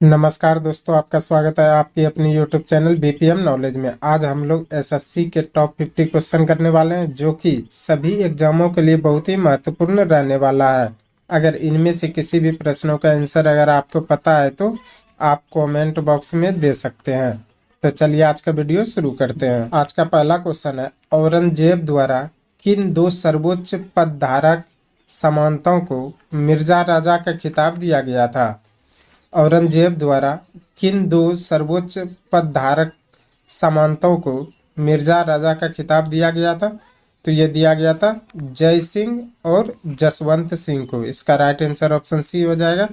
नमस्कार दोस्तों, आपका स्वागत है आपकी अपनी यूट्यूब चैनल बीपीएम नॉलेज में। आज हम लोग एसएससी के टॉप 50 क्वेश्चन करने वाले हैं, जो कि सभी एग्जामों के लिए बहुत ही महत्वपूर्ण रहने वाला है। अगर इनमें से किसी भी प्रश्नों का आंसर अगर आपको पता है तो आप कमेंट बॉक्स में दे सकते हैं। तो चलिए आज का वीडियो शुरू करते हैं। आज का पहला क्वेश्चन है, औरंगजेब द्वारा किन दो सर्वोच्च पदधारक सामंतों को मिर्जा राजा का खिताब दिया गया था? औरंगजेब द्वारा किन दो सर्वोच्च पदधारक सामंतों को मिर्जा राजा का खिताब दिया गया था? तो ये दिया गया था जय सिंह और जसवंत सिंह को। इसका राइट आंसर ऑप्शन सी हो जाएगा।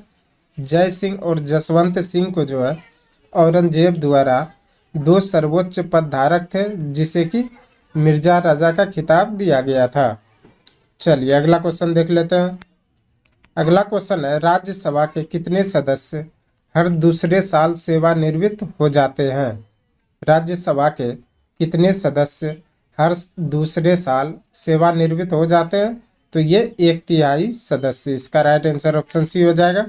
जय सिंह और जसवंत सिंह को जो है औरंगजेब द्वारा दो सर्वोच्च पदधारक थे, जिसे कि मिर्जा राजा का खिताब दिया गया था। चलिए अगला क्वेश्चन देख लेते हैं। अगला क्वेश्चन है, राज्यसभा के कितने सदस्य हर दूसरे साल सेवानिवृत्त हो जाते हैं? राज्यसभा के कितने सदस्य हर दूसरे साल सेवानिवृत्त हो जाते हैं? तो ये 1/3 सदस्य। इसका राइट आंसर ऑप्शन सी हो जाएगा।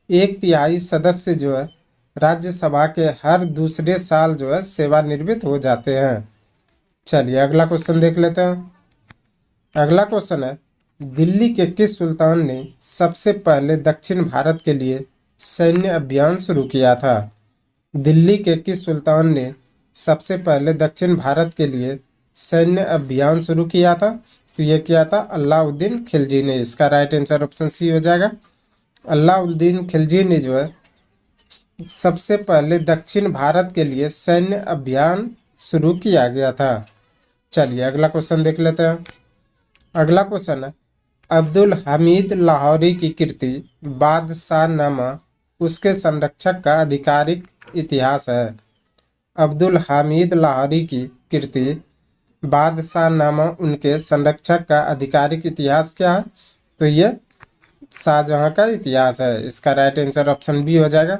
1/3 सदस्य जो है राज्यसभा के हर दूसरे साल जो है सेवानिवृत्त हो जाते हैं। चलिए अगला क्वेश्चन देख लेते हैं। अगला क्वेश्चन है, दिल्ली के किस सुल्तान ने सबसे पहले दक्षिण भारत के लिए सैन्य अभियान शुरू किया था? दिल्ली के किस सुल्तान ने सबसे पहले दक्षिण भारत के लिए सैन्य अभियान शुरू किया था? तो ये किया था अलाउद्दीन खिलजी ने। इसका राइट आंसर ऑप्शन सी हो जाएगा। अलाउद्दीन खिलजी ने जो है सबसे पहले दक्षिण भारत के लिए सैन्य अभियान शुरू किया गया था। चलिए अगला क्वेश्चन देख लेते हैं। अगला क्वेश्चन है, अब्दुल हमीद लाहौरी की कृति बादशाहनामा उसके संरक्षक का आधिकारिक इतिहास है। अब्दुल हमीद लाहौरी की कृति बादशाहनामा उनके संरक्षक का आधिकारिक इतिहास क्या है? तो ये शाहजहां का इतिहास है। इसका राइट आंसर ऑप्शन बी हो जाएगा।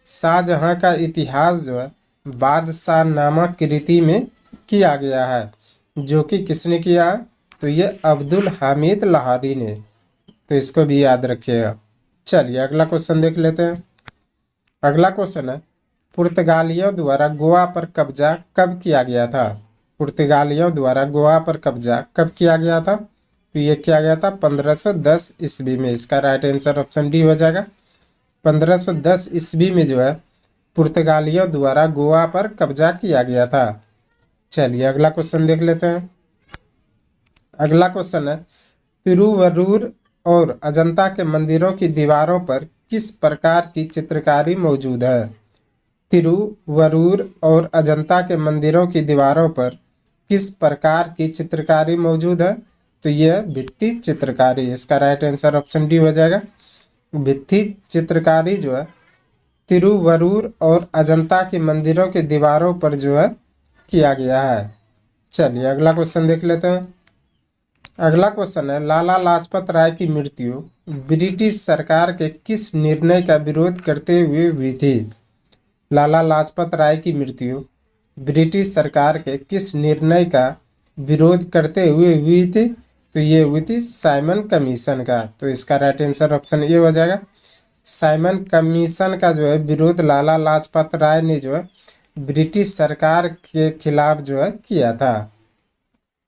शाहजहां का इतिहास जो है बादशाहनामा कृति में किया गया है, जो कि किसने किया है? तो ये अब्दुल हामिद लाहौरी ने। तो इसको भी याद रखिएगा। चलिए अगला क्वेश्चन देख लेते हैं। अगला क्वेश्चन है, पुर्तगालियों द्वारा गोवा पर कब्जा कब किया गया था? पुर्तगालियों द्वारा गोवा पर कब्जा कब किया गया था? तो ये किया गया था 1510 ईस्वी में। इसका राइट आंसर ऑप्शन डी हो जाएगा। 1510 ईस्वी में जो है पुर्तगालियों द्वारा गोवा पर कब्जा किया गया था। चलिए अगला क्वेश्चन देख लेते हैं। अगला क्वेश्चन है, तिरुवरूर और अजंता के मंदिरों की दीवारों पर किस प्रकार की चित्रकारी मौजूद है? तिरुवरूर और अजंता के मंदिरों की दीवारों पर किस प्रकार की चित्रकारी मौजूद है? तो यह भित्ति चित्रकारी। इसका राइट आंसर ऑप्शन डी हो जाएगा। भित्ति चित्रकारी जो है तिरुवरूर और अजंता के मंदिरों के दीवारों पर जो है किया गया है। चलिए अगला क्वेश्चन देख लेते हैं। अगला क्वेश्चन है, लाला लाजपत राय की मृत्यु ब्रिटिश सरकार के किस निर्णय का विरोध करते हुए हुई थी? लाला लाजपत राय की मृत्यु ब्रिटिश सरकार के किस निर्णय का विरोध करते हुए हुई थी? तो ये हुई थी साइमन कमीशन का। तो इसका राइट आंसर ऑप्शन ए हो जाएगा। साइमन कमीशन का जो है विरोध लाला लाजपत राय ने जो है ब्रिटिश सरकार के खिलाफ जो है किया था।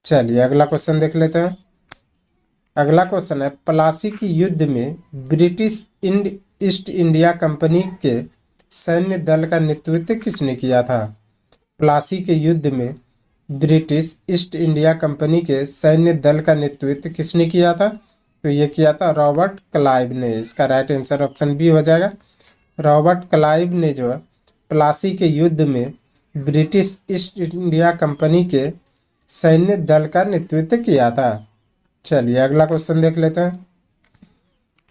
चलिए अगला क्वेश्चन देख लेते हैं। अगला क्वेश्चन है, प्लासी की युद्ध में ब्रिटिश ईस्ट इंडिया कंपनी के सैन्य दल का नेतृत्व किसने किया था? प्लासी के युद्ध में ब्रिटिश ईस्ट इंडिया कंपनी के सैन्य दल का नेतृत्व किसने किया था? तो ये किया था रॉबर्ट क्लाइव ने। इसका राइट आंसर ऑप्शन बी हो जाएगा। रॉबर्ट क्लाइव ने जो है प्लासी के युद्ध में ब्रिटिश ईस्ट इंडिया कंपनी के सैन्य दल का नेतृत्व किया था। चलिए अगला क्वेश्चन देख लेते हैं।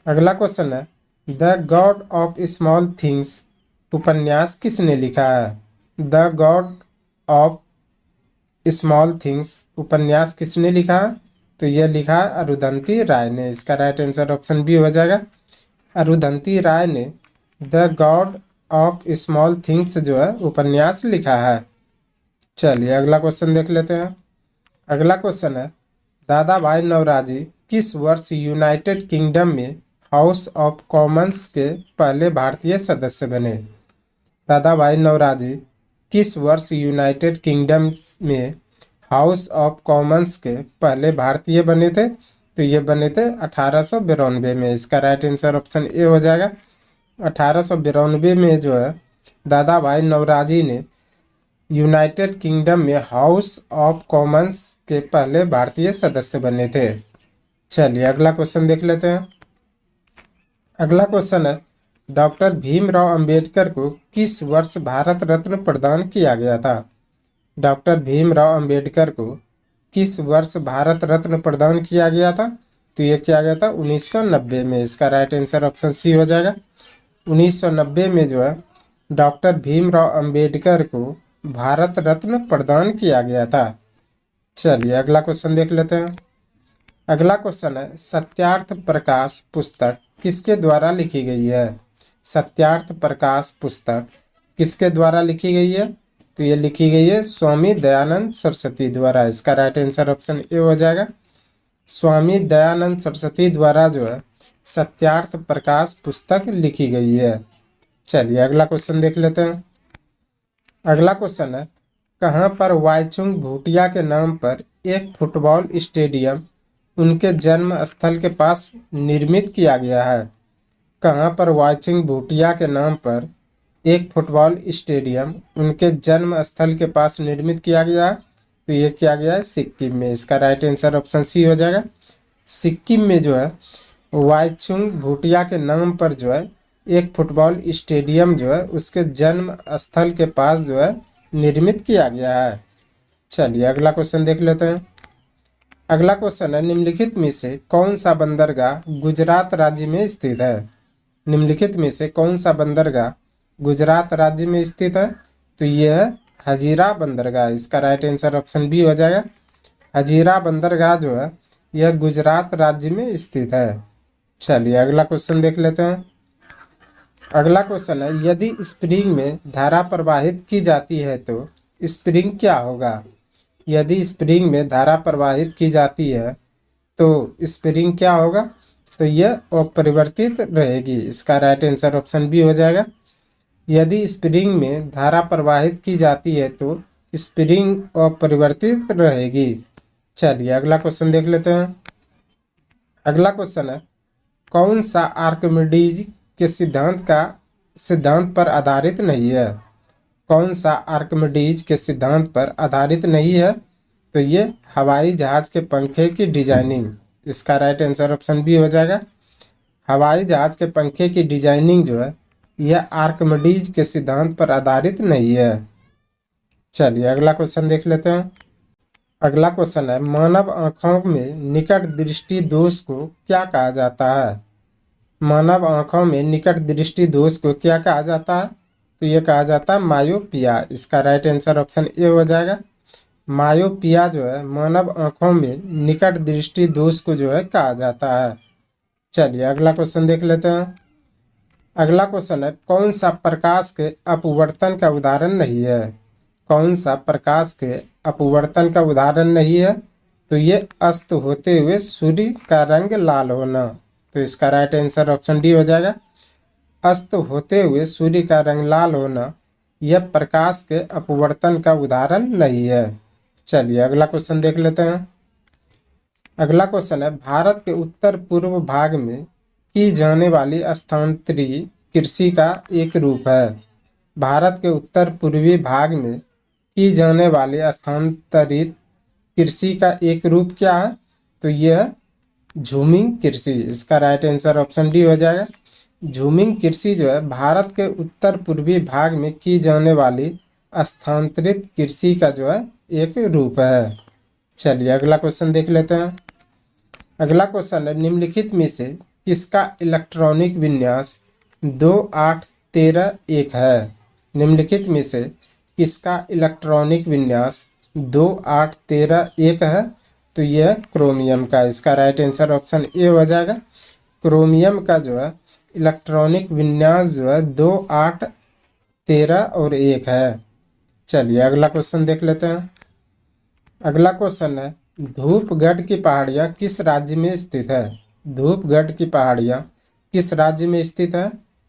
अगला क्वेश्चन है, the God of small things उपन्यास किसने लिखा है? The God of small things उपन्यास किसने लिखा है? तो यह लिखा है अरुंधति राय ने। इसका राइट आंसर ऑप्शन बी हो जाएगा। अरुंधति राय ने the God of small things जो है उपन्यास लिखा है। चलिए अगला क्वेश्चन देख लेते हैं। अगला क्वेश्चन है, दादा भाई नौरोजी किस वर्ष यूनाइटेड किंगडम में हाउस ऑफ कॉमन्स के पहले भारतीय सदस्य बने? दादा भाई नौरोजी किस वर्ष यूनाइटेड किंगडम में हाउस ऑफ कॉमन्स के पहले भारतीय बने थे? तो ये बने थे 1892 में। इसका राइट आंसर ऑप्शन ए हो जाएगा। 1892 में जो है दादा भाई नौरोजी ने यूनाइटेड किंगडम में हाउस ऑफ कॉमन्स के पहले भारतीय सदस्य बने थे। चलिए अगला क्वेश्चन देख लेते हैं। अगला क्वेश्चन है, डॉक्टर भीमराव अंबेडकर को किस वर्ष भारत रत्न प्रदान किया गया था? डॉक्टर भीमराव अंबेडकर को किस वर्ष भारत रत्न प्रदान किया गया था? तो ये किया गया था 1990 में। इसका राइट आंसर ऑप्शन सी हो जाएगा। 1990 में जो है डॉक्टर भीमराव अंबेडकर को भारत रत्न प्रदान किया गया था। चलिए अगला क्वेश्चन देख लेते हैं। अगला क्वेश्चन है, सत्यार्थ प्रकाश पुस्तक किसके द्वारा लिखी गई है? सत्यार्थ प्रकाश पुस्तक किसके द्वारा लिखी गई है? तो ये लिखी गई है स्वामी दयानंद सरस्वती द्वारा। इसका राइट आंसर ऑप्शन ए हो जाएगा। स्वामी दयानंद सरस्वती द्वारा जो है सत्यार्थ प्रकाश पुस्तक लिखी गई है। चलिए अगला क्वेश्चन देख लेते हैं। अगला क्वेश्चन है, कहाँ पर वाईचुंग भूटिया के नाम पर एक फुटबॉल स्टेडियम उनके जन्म स्थल के पास निर्मित किया गया है? कहाँ पर वाईचुंग भूटिया के नाम पर एक फुटबॉल स्टेडियम उनके जन्म स्थल के पास निर्मित किया गया है? तो ये किया गया है सिक्किम में। इसका राइट आंसर ऑप्शन सी हो जाएगा। सिक्किम में जो है वाईचुंग भूटिया के नाम पर जो है एक फुटबॉल स्टेडियम जो है उसके जन्म स्थल के पास जो है निर्मित किया गया है। चलिए अगला क्वेश्चन देख लेते हैं। अगला क्वेश्चन है, निम्नलिखित में से कौन सा बंदरगाह गुजरात राज्य में स्थित है? निम्नलिखित में से कौन सा बंदरगाह गुजरात राज्य में स्थित है? तो यह है हजीरा बंदरगाह। इसका राइट आंसर ऑप्शन बी हो जाएगा। हजीरा बंदरगाह जो है यह गुजरात राज्य में स्थित है। चलिए अगला क्वेश्चन देख लेते हैं। अगला क्वेश्चन है, यदि स्प्रिंग में धारा प्रवाहित की जाती है तो स्प्रिंग क्या होगा? यदि स्प्रिंग में धारा प्रवाहित की जाती है तो स्प्रिंग क्या होगा? तो यह अपरिवर्तित रहेगी। इसका राइट आंसर ऑप्शन बी हो जाएगा। यदि स्प्रिंग में धारा प्रवाहित की जाती है तो स्प्रिंग अपरिवर्तित रहेगी। चलिए अगला क्वेश्चन देख लेते हैं। अगला क्वेश्चन है, कौन सा आर्किमिडीज के सिद्धांत पर आधारित नहीं है? कौन सा आर्किमिडीज के सिद्धांत पर आधारित नहीं है? तो ये हवाई जहाज के पंखे की डिजाइनिंग। इसका राइट आंसर ऑप्शन बी हो जाएगा। हवाई जहाज के पंखे की डिजाइनिंग जो है यह आर्किमिडीज के सिद्धांत पर आधारित नहीं है। चलिए अगला क्वेश्चन देख लेते हैं। अगला क्वेश्चन है, मानव आँखों में निकट दृष्टि दोष को क्या कहा जाता है? मानव आँखों में निकट दृष्टि दोष को क्या कहा जाता है? तो ये कहा जाता है मायोपिया। इसका राइट आंसर ऑप्शन ए हो जाएगा। मायोपिया जो है मानव आँखों में निकट दृष्टि दोष को जो है कहा जाता है। चलिए अगला क्वेश्चन देख लेते हैं। अगला क्वेश्चन है, कौन सा प्रकाश के अपवर्तन का उदाहरण नहीं है? कौन सा प्रकाश के अपवर्तन का उदाहरण नहीं है? तो ये अस्त होते हुए सूर्य का रंग लाल होना। तो इसका राइट आंसर ऑप्शन डी हो जाएगा। अस्त होते हुए सूर्य का रंग लाल होना यह प्रकाश के अपवर्तन का उदाहरण नहीं है। चलिए अगला क्वेश्चन देख लेते हैं। अगला क्वेश्चन है, भारत के उत्तर पूर्व भाग में की जाने वाली स्थानांतरित कृषि का एक रूप है। भारत के उत्तर पूर्वी भाग में की जाने वाली स्थानांतरित कृषि का एक रूप क्या है? तो यह झूमिंग कृषि। इसका राइट आंसर ऑप्शन डी हो जाएगा। झूमिंग कृषि जो है भारत के उत्तर पूर्वी भाग में की जाने वाली स्थानांतरित कृषि का जो है एक रूप है। चलिए अगला क्वेश्चन देख लेते हैं। अगला क्वेश्चन है, निम्नलिखित में से किसका इलेक्ट्रॉनिक विन्यास 28131 है? निम्नलिखित में से किसका इलेक्ट्रॉनिक विन्यास 28131 है? तो यह क्रोमियम का। इसका राइट आंसर ऑप्शन ए हो जाएगा। क्रोमियम का जो है इलेक्ट्रॉनिक विन्यास जो है 28131 है। चलिए अगला क्वेश्चन देख लेते हैं। अगला क्वेश्चन है, धूपगढ़ की पहाड़ियाँ किस राज्य में स्थित है? धूपगढ़ की पहाड़ियाँ किस राज्य में स्थित है?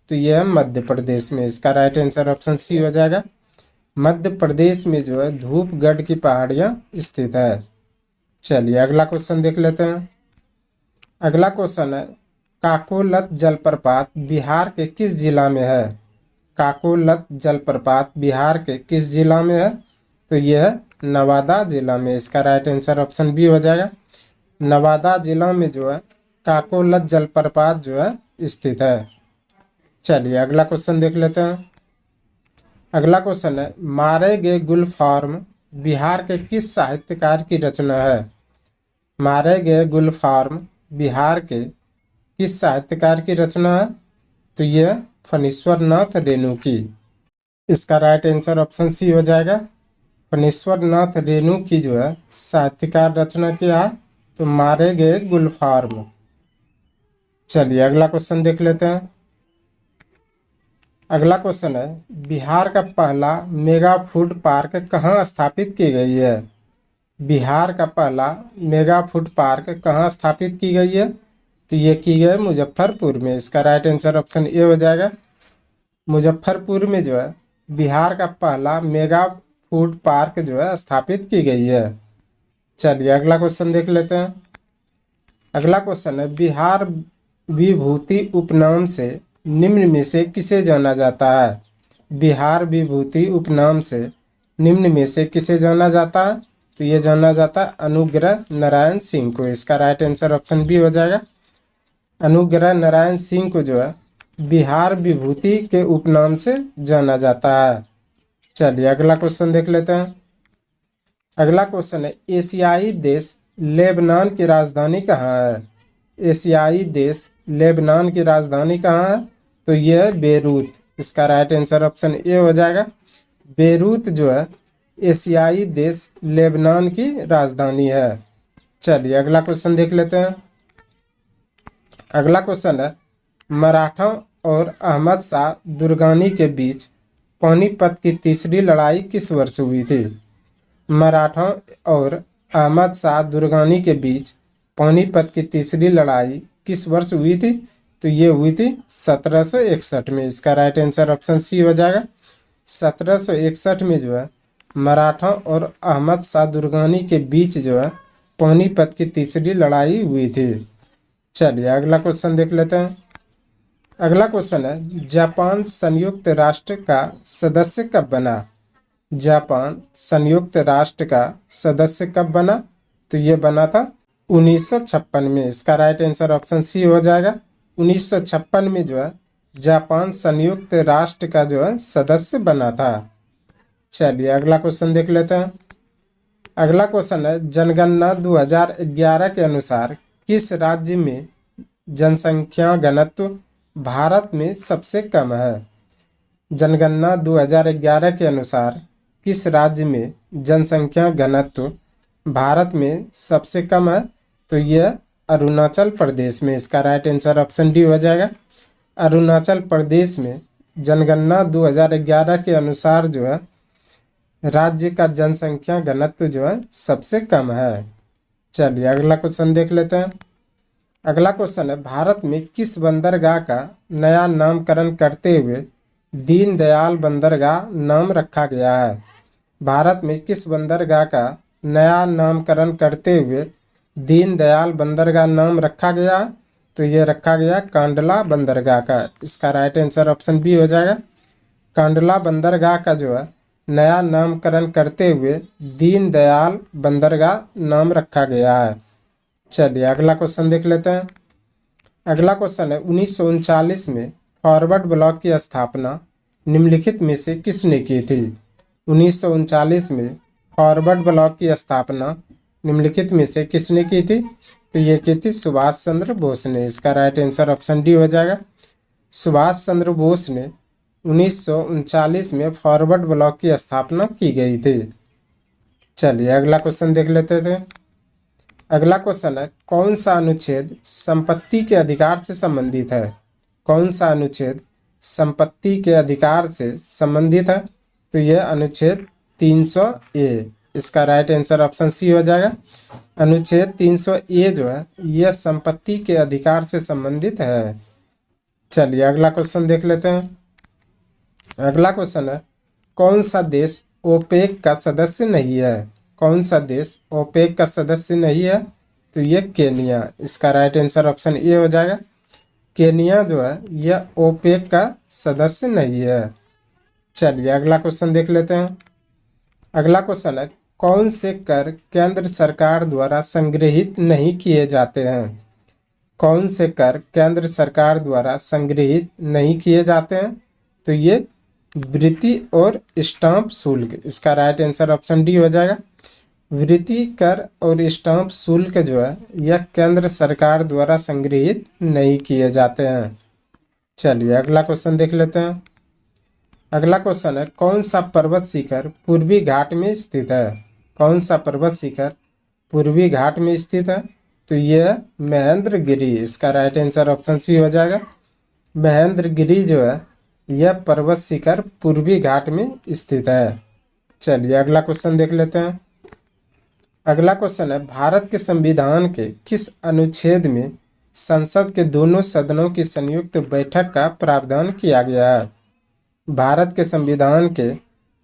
तो यह है मध्य प्रदेश में। इसका राइट आंसर ऑप्शन सी हो जाएगा। मध्य प्रदेश में जो है धूपगढ़ की पहाड़ियां स्थित है। चलिए अगला क्वेश्चन देख लेते हैं। अगला क्वेश्चन है काकोलत जलप्रपात बिहार के किस जिला में है? काकोलत जलप्रपात बिहार के किस जिला में है? तो यह नवादा जिला में। इसका राइट आंसर ऑप्शन बी हो जाएगा। नवादा जिला में जो है काकोलत जलप्रपात जो है स्थित है। चलिए अगला क्वेश्चन देख लेते हैं। अगला क्वेश्चन है मारे गए गुलफार्म बिहार के किस साहित्यकार की रचना है? मारे गए गुलफार्म बिहार के किस साहित्यकार की रचना है? तो यह फणीश्वर नाथ रेणु की। इसका राइट आंसर ऑप्शन सी हो जाएगा। फणीश्वर नाथ रेणु की जो है साहित्यकार रचना क्या है? तो मारे गए गुलफार्म। चलिए अगला क्वेश्चन देख लेते हैं। अगला क्वेश्चन है बिहार का पहला मेगा फूड पार्क कहाँ स्थापित की गई है? बिहार का पहला मेगा फूड पार्क कहाँ स्थापित की गई है? तो ये की गई मुजफ्फरपुर में। इसका राइट आंसर ऑप्शन ए हो जाएगा। मुजफ्फरपुर में जो है बिहार का पहला मेगा फूड पार्क जो है स्थापित की गई है। चलिए अगला क्वेश्चन देख लेते हैं। अगला क्वेश्चन है बिहार विभूति उपनाम से निम्न में से किसे जाना जाता है? बिहार विभूति उपनाम से निम्न में से किसे जाना जाता है? तो ये जाना जाता है अनुग्रह नारायण सिंह को। इसका राइट आंसर ऑप्शन बी हो जाएगा। अनुग्रह नारायण सिंह को जो है बिहार विभूति के उपनाम से जाना जाता है। चलिए अगला क्वेश्चन देख लेते हैं। अगला क्वेश्चन है एशियाई देश लेबनान की राजधानी कहाँ है? एशियाई देश लेबनान की राजधानी कहाँ है? तो यह है बेरूत। इसका राइट आंसर ऑप्शन ए हो जाएगा। बेरूत जो है एशियाई देश लेबनान की राजधानी है। चलिए अगला क्वेश्चन देख लेते हैं। अगला क्वेश्चन है मराठा और अहमद शाह दुर्रानी के बीच पानीपत की तीसरी लड़ाई किस वर्ष हुई थी? मराठा और अहमद शाह दुर्रानी के बीच पानीपत की तीसरी लड़ाई किस वर्ष हुई थी? तो ये हुई थी 1761 में। इसका राइट आंसर ऑप्शन सी हो जाएगा। 1761 में जो है मराठा और अहमद शाह दुर्रानी के बीच जो है पानीपत की तीसरी लड़ाई हुई थी। चलिए अगला क्वेश्चन देख लेते हैं। अगला क्वेश्चन है जापान संयुक्त राष्ट्र का सदस्य कब बना? जापान संयुक्त राष्ट्र का सदस्य कब बना? तो ये बना था 1956 में। इसका राइट आंसर ऑप्शन सी हो जाएगा। 1956 में जो है जापान संयुक्त राष्ट्र का जो है सदस्य बना था। चलिए अगला क्वेश्चन देख लेते हैं। अगला क्वेश्चन है जनगणना 2011 के अनुसार किस राज्य में जनसंख्या घनत्व भारत में सबसे कम है? जनगणना 2011 के अनुसार किस राज्य में जनसंख्या घनत्व भारत में सबसे कम है? तो यह अरुणाचल प्रदेश में। इसका राइट आंसर ऑप्शन डी हो जाएगा। अरुणाचल प्रदेश में जनगणना 2011 के अनुसार जो है राज्य का जनसंख्या घनत्व जो है सबसे कम है। चलिए अगला क्वेश्चन देख लेते हैं। अगला क्वेश्चन है भारत में किस बंदरगाह का नया नामकरण करते हुए दीनदयाल बंदरगाह नाम रखा गया है? भारत में किस बंदरगाह का नया नामकरण करते हुए दीनदयाल बंदरगाह नाम रखा गया? तो ये रखा गया कांडला बंदरगाह का। इसका राइट आंसर ऑप्शन बी हो जाएगा। कांडला बंदरगाह का जो है नया नामकरण करते हुए दीनदयाल बंदरगाह नाम रखा गया है। चलिए अगला क्वेश्चन देख लेते हैं। अगला क्वेश्चन है 1939 में फॉरवर्ड ब्लॉक की स्थापना निम्नलिखित में से किसने की थी? 1939 में फॉरवर्ड ब्लॉक की स्थापना निम्नलिखित में से किसने की थी? तो ये की थी सुभाष चंद्र बोस ने। इसका राइट आंसर ऑप्शन डी हो जाएगा। सुभाष चंद्र बोस ने 1939 में फॉरवर्ड ब्लॉक की स्थापना की गई थी। चलिए अगला क्वेश्चन देख लेते थे। अगला क्वेश्चन है कौन सा अनुच्छेद संपत्ति के अधिकार से संबंधित है? कौन सा अनुच्छेद संपत्ति के अधिकार से संबंधित है? तो यह अनुच्छेद 300 ए। इसका राइट आंसर ऑप्शन सी हो जाएगा। अनुच्छेद 300 ए जो है यह संपत्ति के अधिकार से संबंधित है। चलिए अगला क्वेश्चन देख लेते हैं। अगला क्वेश्चन है, कौन सा देश ओपेक का सदस्य नहीं है? कौन सा देश ओपेक का सदस्य नहीं है? तो ये केनिया। इसका राइट आंसर ऑप्शन ए हो जाएगा। केनिया जो है यह ओपेक का सदस्य नहीं है। चलिए अगला क्वेश्चन देख लेते हैं। अगला क्वेश्चन है, कौन से कर केंद्र सरकार द्वारा संग्रहित नहीं किए जाते हैं? कौन से कर केंद्र सरकार द्वारा संग्रहित नहीं किए जाते हैं? तो ये वृत्ति और स्टाम्प शुल्क। इसका राइट आंसर ऑप्शन डी हो जाएगा। वृत्ति कर और स्टाम्प शुल्क जो है यह केंद्र सरकार द्वारा संग्रहित नहीं किए जाते हैं। चलिए अगला क्वेश्चन देख लेते हैं। अगला क्वेश्चन है, कौन सा पर्वत शिखर पूर्वी घाट में स्थित है? कौन सा पर्वत शिखर पूर्वी घाट में स्थित है? तो यह महेंद्रगिरी। इसका राइट आंसर ऑप्शन सी हो जाएगा। महेंद्रगिरी जो है यह पर्वत शिखर पूर्वी घाट में स्थित है। चलिए अगला क्वेश्चन देख लेते हैं। अगला क्वेश्चन है, भारत के संविधान के किस अनुच्छेद में संसद के दोनों सदनों की संयुक्त बैठक का प्रावधान किया गया है? भारत के संविधान के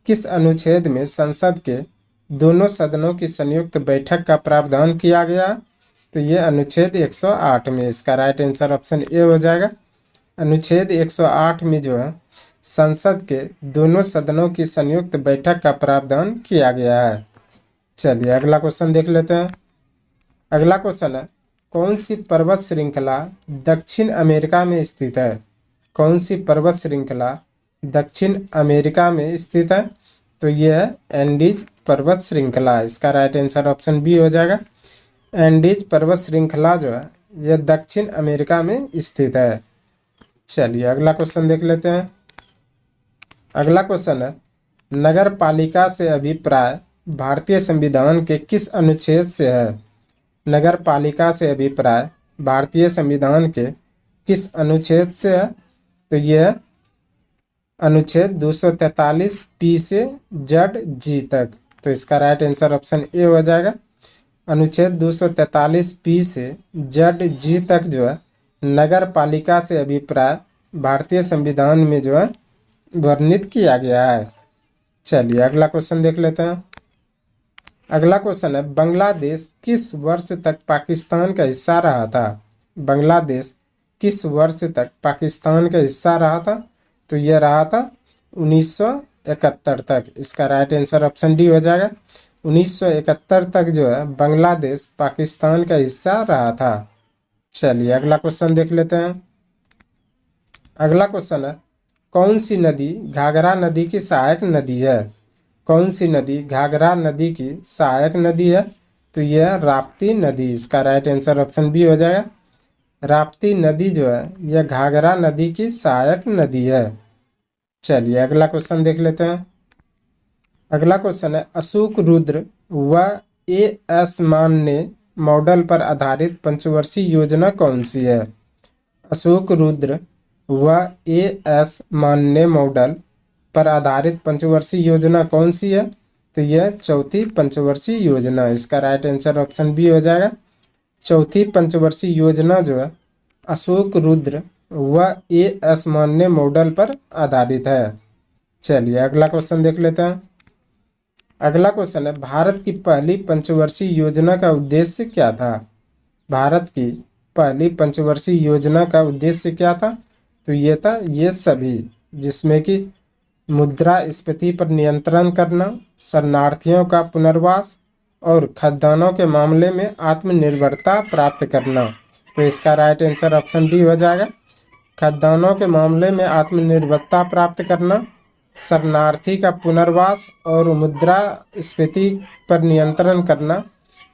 किस अनुच्छेद में संसद के दोनों सदनों की संयुक्त बैठक का प्रावधान किया गया? तो ये अनुच्छेद 108 में। इसका राइट आंसर ऑप्शन ए हो जाएगा। अनुच्छेद 108 में जो है संसद के दोनों सदनों की संयुक्त बैठक का प्रावधान किया गया है। चलिए अगला क्वेश्चन देख लेते हैं। अगला क्वेश्चन है, कौन सी पर्वत श्रृंखला दक्षिण अमेरिका में स्थित है? कौन सी पर्वत श्रृंखला दक्षिण अमेरिका में स्थित है? तो यह है एंडीज पर्वत श्रृंखला। इसका राइट आंसर ऑप्शन बी हो जाएगा। एंडीज पर्वत श्रृंखला जो है यह दक्षिण अमेरिका में स्थित है। चलिए अगला क्वेश्चन देख लेते हैं। अगला क्वेश्चन है, नगर पालिका से अभिप्राय भारतीय संविधान के किस अनुच्छेद से है? नगर पालिका से अभिप्राय भारतीय संविधान के किस अनुच्छेद से है? तो यह अनुच्छेद 243 पी से जेड जी तक। तो इसका राइट आंसर ऑप्शन ए हो जाएगा। अनुच्छेद 243 पी से जेड जी तक जो है नगर पालिका से अभिप्राय भारतीय संविधान में जो है वर्णित किया गया है। चलिए अगला क्वेश्चन देख लेते हैं। अगला क्वेश्चन है, बांग्लादेश किस वर्ष तक पाकिस्तान का हिस्सा रहा था? बांग्लादेश किस वर्ष तक पाकिस्तान का हिस्सा रहा था? तो यह रहा था 1971 तक। इसका राइट आंसर ऑप्शन डी हो जाएगा। 1971 तक जो है बांग्लादेश पाकिस्तान का हिस्सा रहा था। चलिए अगला क्वेश्चन देख लेते हैं। अगला क्वेश्चन है, कौन सी नदी घाघरा नदी की सहायक नदी है? कौन सी नदी घाघरा नदी की सहायक नदी है? तो यह राप्ती नदी। इसका राइट आंसर ऑप्शन बी हो जाएगा। राप्ती नदी जो है यह घाघरा नदी की सहायक नदी है। चलिए अगला क्वेश्चन देख लेते हैं। अगला क्वेश्चन है, अशोक रुद्र व ए एस मान्य मॉडल पर आधारित पंचवर्षीय योजना कौन सी है? अशोक रुद्र व ए एस मान्य मॉडल पर आधारित पंचवर्षीय योजना कौन सी है? तो यह चौथी पंचवर्षीय योजना। इसका राइट आंसर ऑप्शन बी हो जाएगा। चौथी पंचवर्षीय योजना जो है अशोक रुद्र व ए एस मान्य मॉडल पर आधारित है। चलिए अगला क्वेश्चन देख लेते हैं। अगला क्वेश्चन है, भारत की पहली पंचवर्षीय योजना का उद्देश्य क्या था? भारत की पहली पंचवर्षीय योजना का उद्देश्य क्या था? तो ये था ये सभी, जिसमें कि मुद्रास्फीति पर नियंत्रण करना, शरणार्थियों का पुनर्वास और खाद्यान्नों के मामले में आत्मनिर्भरता प्राप्त करना। तो इसका राइट आंसर ऑप्शन डी हो जाएगा। खाद्यान्नों के मामले में आत्मनिर्भरता प्राप्त करना, शरणार्थी का पुनर्वास और मुद्रास्फीति पर नियंत्रण करना,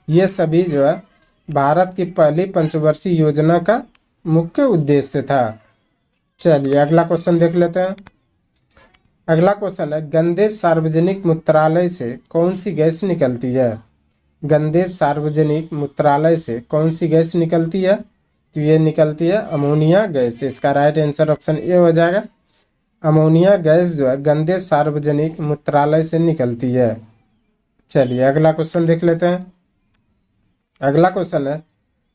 ये सभी जो है भारत की पहली पंचवर्षीय योजना का मुख्य उद्देश्य था। चलिए अगला क्वेश्चन देख लेते हैं। अगला क्वेश्चन है, गंदे सार्वजनिक मूत्रालय से कौन सी गैस निकलती है? गंदे सार्वजनिक मूत्रालय से कौन सी गैस निकलती है? तो ये निकलती है अमोनिया गैस। इसका राइट आंसर ऑप्शन ए हो जाएगा। अमोनिया गैस जो है गंदे सार्वजनिक मूत्रालय से निकलती है। चलिए अगला क्वेश्चन देख लेते हैं। अगला क्वेश्चन है,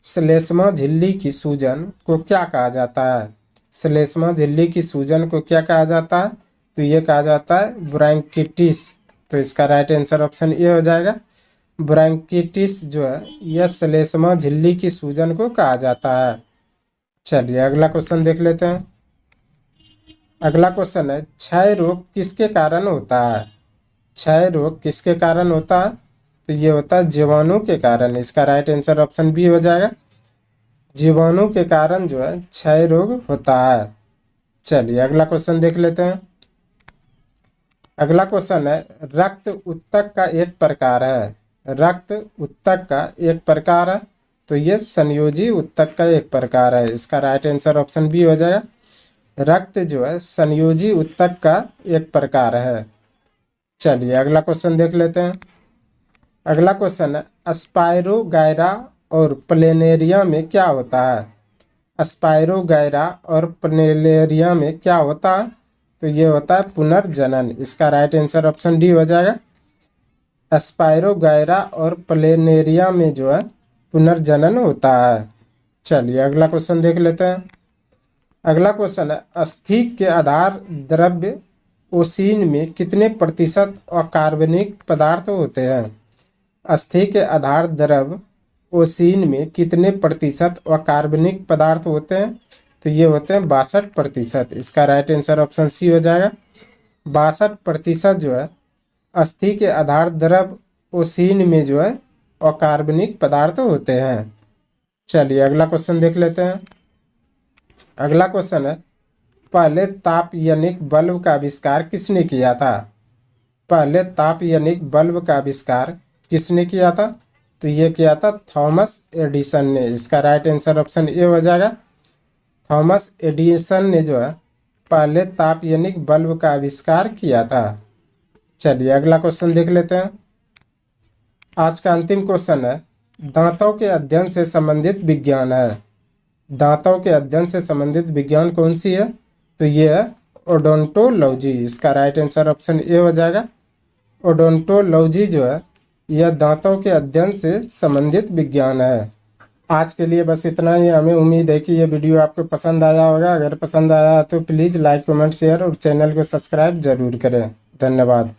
श्लेष्मा झिल्ली की सूजन को क्या कहा जाता है? श्लेष्मा झिल्ली की सूजन को क्या कहा जाता है? तो ये कहा जाता है ब्रोंकिटिस। तो इसका राइट आंसर ऑप्शन ए हो जाएगा। ब्रोंकिटिस जो है यह श्लेष्मा झिल्ली की सूजन को कहा जाता है। चलिए अगला क्वेश्चन देख लेते हैं। अगला क्वेश्चन है, क्षय रोग किसके कारण होता है? क्षय रोग किसके कारण होता है? तो ये होता है जीवाणु के कारण। इसका राइट आंसर ऑप्शन बी हो जाएगा। जीवाणु के कारण जो है क्षय रोग होता है। चलिए अगला क्वेश्चन देख लेते हैं। अगला क्वेश्चन है, रक्त ऊतक का एक प्रकार है। रक्त ऊतक का एक प्रकार है, तो ये संयोजी ऊतक का एक प्रकार है। इसका राइट आंसर ऑप्शन बी हो जाएगा। रक्त जो है संयोजी ऊतक का एक प्रकार है। चलिए अगला क्वेश्चन देख लेते हैं। अगला क्वेश्चन है, स्पाइरोगायरा और प्लेनेरिया में क्या होता है? स्पाइरोगायरा और प्लेनेरिया में क्या होता है? तो ये होता है पुनर्जनन। इसका राइट आंसर ऑप्शन डी हो जाएगा। स्पाइरोगायरा और प्लेनेरिया में जो है पुनर्जनन होता है। चलिए अगला क्वेश्चन देख लेते हैं। अगला क्वेश्चन है, अस्थि के आधार द्रव्य ओसीन में कितने प्रतिशत अकार्बनिक पदार्थ होते हैं? अस्थि के आधार द्रव्य ओसीन में कितने प्रतिशत अकार्बनिक पदार्थ होते हैं? तो ये होते हैं 62%। इसका राइट आंसर ऑप्शन सी हो जाएगा। 62% जो है अस्थि के आधार द्रव्य ओसीन में जो है अकार्बनिक पदार्थ होते हैं। चलिए अगला क्वेश्चन देख लेते हैं। अगला क्वेश्चन है, पहले तापयनिक बल्ब का आविष्कार किसने किया था? पहले तापयनिक बल्ब का आविष्कार किसने किया था? तो ये किया था थॉमस एडिसन ने। इसका राइट आंसर ऑप्शन ए हो जाएगा। थॉमस एडिसन ने जो है पहले तापयनिक बल्ब का आविष्कार किया था। चलिए अगला क्वेश्चन देख लेते हैं। आज का अंतिम क्वेश्चन है, दांतों के अध्ययन से संबंधित विज्ञान है। दांतों के अध्ययन से संबंधित विज्ञान कौन सी है? तो ये है ओडोंटोलॉजी। इसका राइट आंसर ऑप्शन ए हो जाएगा। ओडोंटोलॉजी जो है यह दांतों के अध्ययन से संबंधित विज्ञान है। आज के लिए बस इतना ही। हमें उम्मीद है कि ये वीडियो आपको पसंद आया होगा। अगर पसंद आया तो प्लीज़ लाइक कमेंट शेयर और चैनल को सब्सक्राइब ज़रूर करें। धन्यवाद।